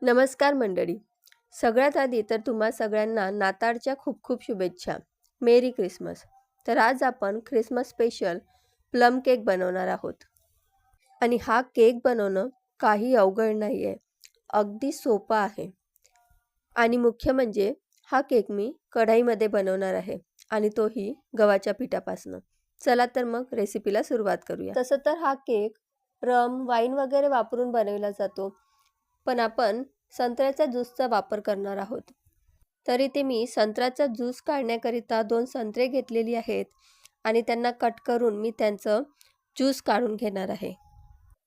नमस्कार मंडळी. सगळ्यात आधी तर तुम्हा सगळ्यांना नाताळच्या खूप खूप शुभेच्छा. मेरी क्रिसमस. तर आज आपण ख्रिसमस स्पेशल प्लम केक बनवणार आहोत. आणि हा केक बनवणं काही अवघड नाही आहे. अगदी सोपा आहे. आणि मुख्य म्हणजे हा केक मी कढईमध्ये बनवणार आहे आणि तोही गव्हाच्या पिठापासून. चला तर मग रेसिपीला सुरुवात करूया. तसं तर हा केक रम, वाईन वगैरे वापरून बनवला जातो. पण आपण संत्र्याच्या ज्यूसचा वापर करणार आहोत. तर इथे मी संत्र्याचा ज्यूस काढण्याकरिता 2 संत्रे घेतलेली आहेत आणि त्यांना कट करून मी त्यांचं ज्यूस काढून घेणार आहे.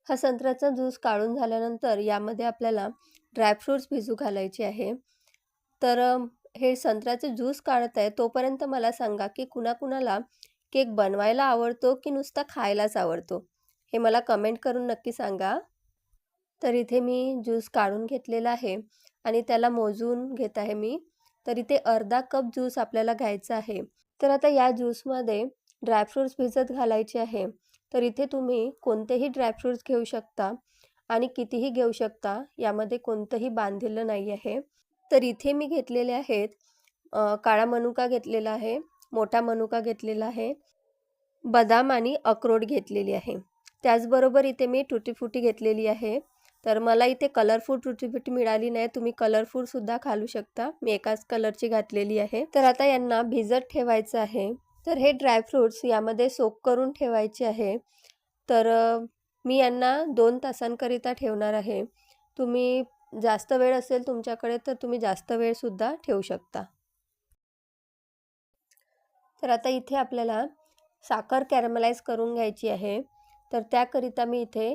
हा संत्र्याचा ज्यूस काढून झाल्यानंतर यामध्ये आपल्याला ड्रायफ्रूट्स भिजू घालायचे आहे. तर हे संत्र्याचं ज्यूस काढत आहे तोपर्यंत मला सांगा की कुणाकुणाला केक बनवायला आवडतो की नुसता खायलाच आवडतो? हे मला कमेंट करून नक्की सांगा. तर इथे मी ज्यूस काढून घेतलेला आहे आणि त्याला मोजून घेत आहे मी. तर इथे अर्धा कप ज्यूस आपल्याला घ्यायचा आहे. तर आता या ज्यूसमध्ये ड्रायफ्रूट्स भिजत घालायचे आहे. तर इथे तुम्ही कोणतेही ड्रायफ्रूट्स घेऊ शकता आणि कितीही घेऊ शकता. यामध्ये कोणतंही बांधलेलं नाही आहे. तर इथे मी घेतलेले आहेत काळा मनुका घेतलेला आहे, मोठा मनुका घेतलेला आहे, बदाम आणि अक्रोड घेतलेली आहे. त्याचबरोबर इथे मी टुटी फ्रुटी घेतलेली आहे. तर मला इथे कलरफुल टुटी फ्रुटी मिळाली नाही. तुम्ही कलरफुलसुद्धा घालू शकता. मी एकाच कलरची घातलेली आहे. तर आता यांना भिजत ठेवायचं आहे. तर हे ड्रायफ्रूट्स यामध्ये सोक करून ठेवायचे आहे. तर मी यांना 2 तासांकरिता ठेवणार आहे. तुम्ही जास्त वेळ असेल तुमच्याकडे तर तुम्ही जास्त वेळसुद्धा ठेवू शकता. तर आता इथे आपल्याला साखर कॅरमलाइज करून घ्यायची आहे. तर त्याकरिता मी इथे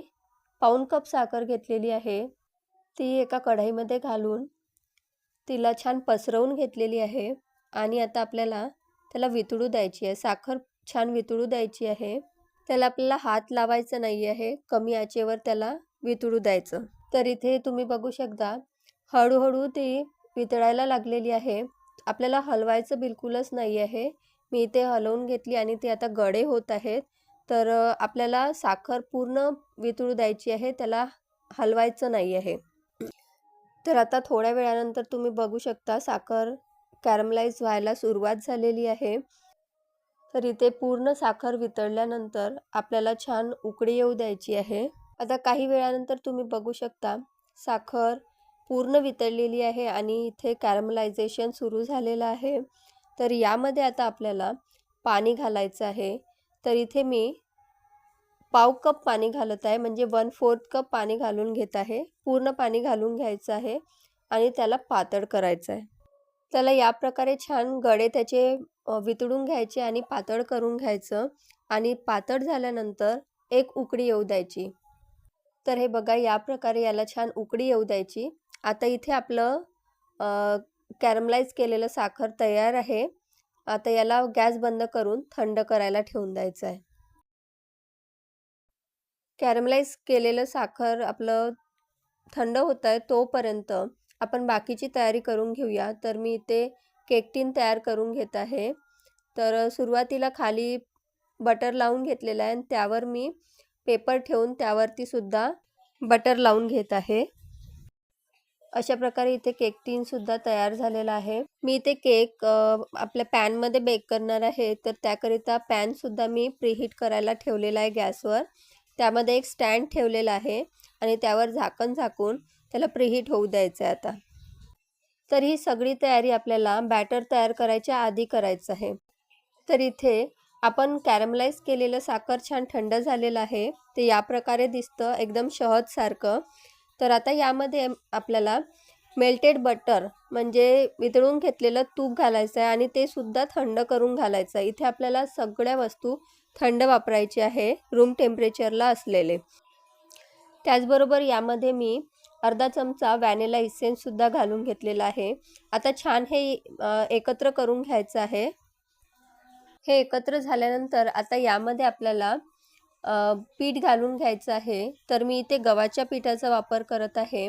पाऊण कप साखर घेतलेली आहे. ती एका कढईमध्ये घालून तिला छान पसरवून घेतलेली आहे आणि आता आपल्याला त्याला वितळू द्यायची आहे. साखर छान वितळू द्यायची आहे. त्याला आपल्याला हात लावायचा नाही आहे. कमी आचेवर त्याला वितळू द्यायचं. तर इथे तुम्ही बघू शकता हळूहळू ती वितळायला लागलेली आहे. आपल्याला हलवायचं बिलकुलच नाही आहे. मी इथे हलवून घेतली आणि ते आता गडे होत आहेत. तर आपल्याला साखर पूर्ण वितळू द्यायची आहे. त्याला हलवायचं नाही आहे. तर आता थोड्या वेळानंतर तुम्ही बघू शकता साखर कॅरमलाइज व्हायला सुरुवात झालेली आहे. तर इथे पूर्ण साखर वितळल्यानंतर आपल्याला छान उकळी येऊ द्यायची आहे. आता काही वेळानंतर तुम्ही बघू शकता साखर पूर्ण वितळलेली आहे आणि इथे कॅरमलायझेशन सुरू झालेलं आहे. तर यामध्ये आता आपल्याला पाणी घालायचं आहे. तर इथे मी पाव कप पाणी घालत आहे, म्हणजे 1/4 कप पाणी घालून घेत आहे. पूर्ण पाणी घालून घ्यायचं आहे आणि त्याला पातळ करायचं आहे. त्याला या प्रकारे छान गडे त्याचे वितळून घ्यायचे आणि पातळ करून घ्यायचं आणि पातळ झाल्यानंतर एक उकळी येऊ द्यायची. तर हे बघा या प्रकारे याला छान उकळी येऊ द्यायची. आता इथे आपलं कॅरमलाइज केलेलं साखर तयार आहे. आता याला गॅस बंद करून थंड करायला ठेवून द्यायचं आहे. कॅरमलाइज केलेलं साखर आपलं थंड होत आहे तोपर्यंत आपण बाकीची तयारी करून घेऊया. तर मी इथे केक टीन तयार करून घेत आहे. तर सुरुवातीला खाली बटर लावून घेतलेलं आहे आणि त्यावर मी पेपर ठेवून त्यावरती सुद्धा बटर लावून घेत आहे. अशा प्रकारे इथे केक टीनसुद्धा तयार झालेला आहे. मी इथे केक आपल्या पॅनमध्ये बेक करणार आहे. तर त्याकरिता पॅनसुद्धा मी प्रीहीट करायला ठेवलेला आहे गॅसवर. त्यामध्ये एक स्टँड ठेवलेला आहे आणि त्यावर झाकण झाकून त्याला प्रीहीट होऊ द्यायचं आहे आता. तर ही सगळी तयारी आपल्याला बॅटर तयार करायच्या आधी करायचं आहे. तर इथे आपण कॅरमलाइज केलेलं साखर छान थंड झालेलं आहे. ते या प्रकारे दिसतं एकदम शहदसारखं. तर आता यामध्ये आपल्याला मेल्टेड बटर म्हणजे वितळून घेतलेलं तूप घालायचं आहे आणि ते सुद्धा थंड करून घालायचं आहे. इथे आपल्याला सगळ्या वस्तू थंड वापरायची आहे, रूम टेम्परेचरला असलेले. त्याचबरोबर यामध्ये मी अर्धा चमचा व्हॅनिला इसेन्ससुद्धा घालून घेतलेला आहे. आता छान हे एकत्र करून घ्यायचं आहे. हे एकत्र झाल्यानंतर आता यामध्ये आपल्याला पीठ घालून घ्यायचं आहे. तर मी इथे गव्हाच्या पिठाचा वापर करत आहे.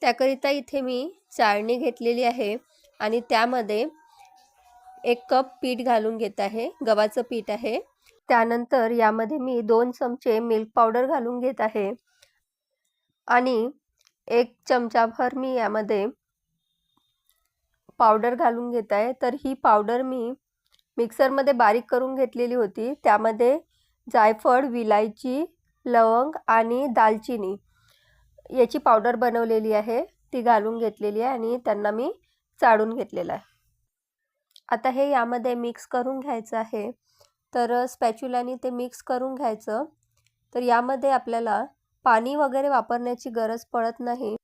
त्याकरिता इथे मी चाळणी घेतलेली आहे आणि त्यामध्ये 1 कप पीठ घालून घेत आहे. गव्हाचं पीठ आहे. त्यानंतर यामध्ये मी 2 चमचे मिल्क पावडर घालून घेत आहे आणि 1 चमचाभर मी यामध्ये पावडर घालून घेत आहे। तर ही पावडर मी मिक्सरमध्ये बारीक करून घेतलेली होती। त्यामध्ये जायफळ, विलायची, लवंग आणि दालचिनी याची पावडर बनवलेली आहे, ती घालून घेतलेली आहे आणि त्यांना मी चाळून घेतलेलं आहे। आता हे यामध्ये मिक्स करून घ्यायचं आहे। तर स्पॅच्युलाने ते मिक्स करून घ्यायचं। तर यामध्ये आपल्याला पाणी वगैरे वापरण्याची गरज पडत नाही।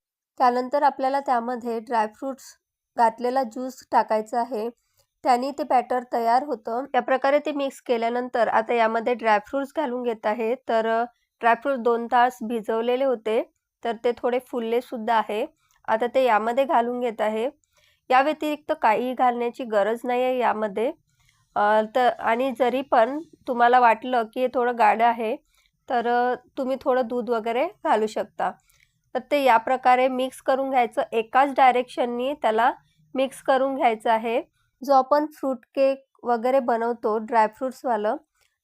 त्यानंतर आपल्याला त्यामध्ये ड्रायफ्रूट्स घातलेला ज्यूस टाकायचा आहे, त्याने ते बॅटर तयार होतं। या प्रकारे ते मिक्स केल्यानंतर आता यामध्ये ड्रायफ्रूट्स घालून घेत आहे। तर ड्रायफ्रूट्स 2 तास भिजवलेले होते, तर ते थोडे फुलले सुद्धा आहे। आता ते यामध्ये घालून घेत आहे। या व्यतिरिक्त काही घालण्याची गरज नाही आहे यामध्ये। आणि जरी पण तुम्हाला वाटलं की हे थोडं गाढ आहे, तर तुम्ही थोडं दूध वगैरे घालू शकता। तर ते या प्रकारे मिक्स करून घ्यायचं, एकाच डायरेक्शननी त्याला मिक्स करून घ्यायचं आहे। जो आपण फ्रूट केक वगैरे बनवतो ड्रायफ्रूट्सवालं,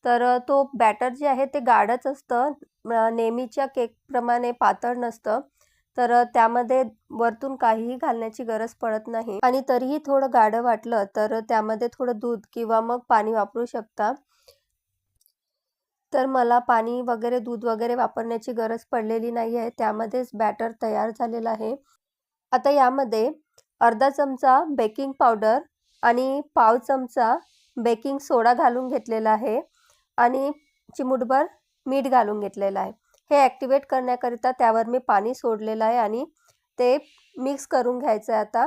तर तो बॅटर जे आहे ते गाढच असतं, नेहमीच्या केकप्रमाणे पातळ नसतं। तर त्यामध्ये वरतून काहीही घालण्याची गरज पडत नाही। आणि तरीही थोडं गाढ वाटलं तर त्यामध्ये थोडं दूध किंवा मग पाणी वापरू शकता। तर मला पाणी वगैरे दूध वगैरे वापरण्याची गरज पडलेली नाही आहे, त्यामध्येच बॅटर तयार झालेलं आहे। आता यामध्ये अर्धा चमचा बेकिंग पावडर आणि पाव चमचा बेकिंग सोडा घालून घेतलेला आहे आणि चिमूटभर मीठ घालून घेतलेलं आहे। हे ॲक्टिवेट करण्याकरिता त्यावर मी पाणी सोडलेलं आहे आणि ते मिक्स करून घ्यायचं आहे। आता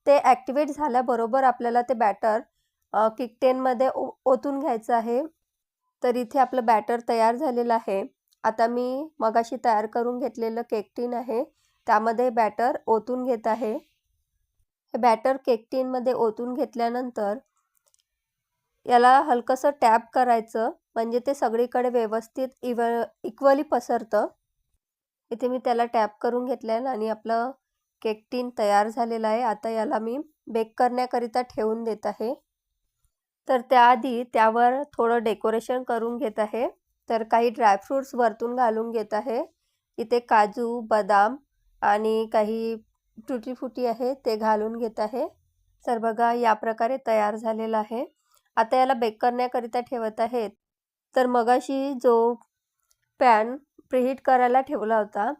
ते ॲक्टिवेट झाल्याबरोबर आपल्याला ते बॅटर केक टिनमध्ये ओतून घ्यायचं आहे। तर इथे आपलं बॅटर तयार झालेलं आहे। आता मी मगाशी तयार करून घेतलेलं केक टिन आहे, त्यामध्ये बॅटर ओतून घेत आहे। हे बॅटर केक टिनमध्ये ओतून घेतल्यानंतर याला हलकंसं टॅप करायचं, म्हणजे ते सगळीकडे व्यवस्थित इक्वली पसरतं। इथे मी त्याला टॅप करून घेतलं आणि आपलं केक टिन तयार झालेलं आहे। आता याला मी बेक करण्याकरिता ठेवून देत आहे। तर त्याआधी त्यावर थोडं डेकोरेशन करून घेत आहे। तर काही ड्रायफ्रूट्स वरतून घालून घेत आहे। इथे काजू, बदाम आणि काही टुटी फ्रुटी आहे ते घालून घेत आहे। तर बघा या प्रकारे तयार झालेलं आहे। आता याला बेक करण्याकरिता ठेवत आहेत। तर मगाशी जो पॅन प्रीहीट करायला ठेवला होता,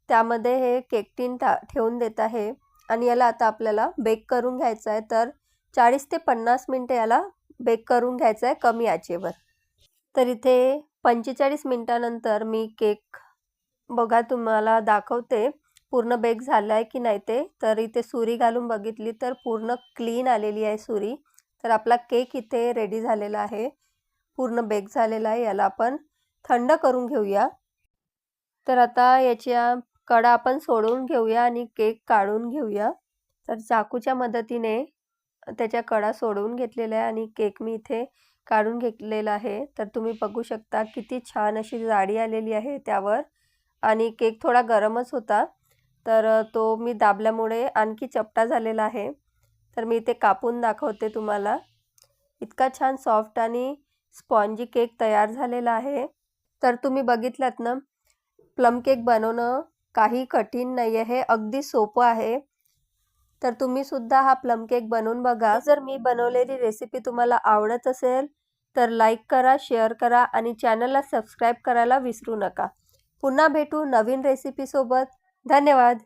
त्यामध्ये हे केक टिन ठेवून देत आहे आणि याला आता आपल्याला बेक करून घ्यायचं आहे। तर 40 ते 50 मिनिटं याला बेक करून घ्यायचं आहे कमी आचेवर। तर इथे 45 मिनिटानंतर मी केक बघा तुम्हाला दाखवते पूर्ण बेक झाला आहे की नाही ते। तर इथे सुरी घालून बघितली तर पूर्ण क्लीन आलेली आहे सुरी। तर आपला केक इथे रेडी झालेला आहे, पूर्ण बेक झालेला आहे। याला आपण थंड करून घेऊया। तर आता याच्या कडा आपण सोडून घेऊया आणि केक काढून घेऊया। तर चाकूच्या मदतीने त्याच्या कडा सोडवून घेतलेल्या आहे आणि केक मी इथे काढून घेतलेला आहे। तर तुम्ही बघू शकता किती छान अशी जाडी आलेली आहे त्यावर आणि केक थोडा गरमच होता, तर तो मी दाबल्यामुळे आणखी चपटा झालेला आहे। तर मी इथे कापून दाखवते तुम्हाला। इतका छान सॉफ्ट आणि स्पॉन्जी केक तयार झालेला आहे। तर तुम्ही बघितलात ना, प्लम केक बनवणं काही कठीण नाही आहे, हे अगदी सोपं आहे। तर तुम्ही सुद्धा हा प्लम केक बनवून बघा। जर मी बनवलेली रेसिपी तुम्हाला आवडत असेल तर लाईक करा, शेअर करा आणि चॅनलला सबस्क्राईब करायला विसरू नका। पुन्हा भेटू नवीन रेसिपीसोबत। धन्यवाद।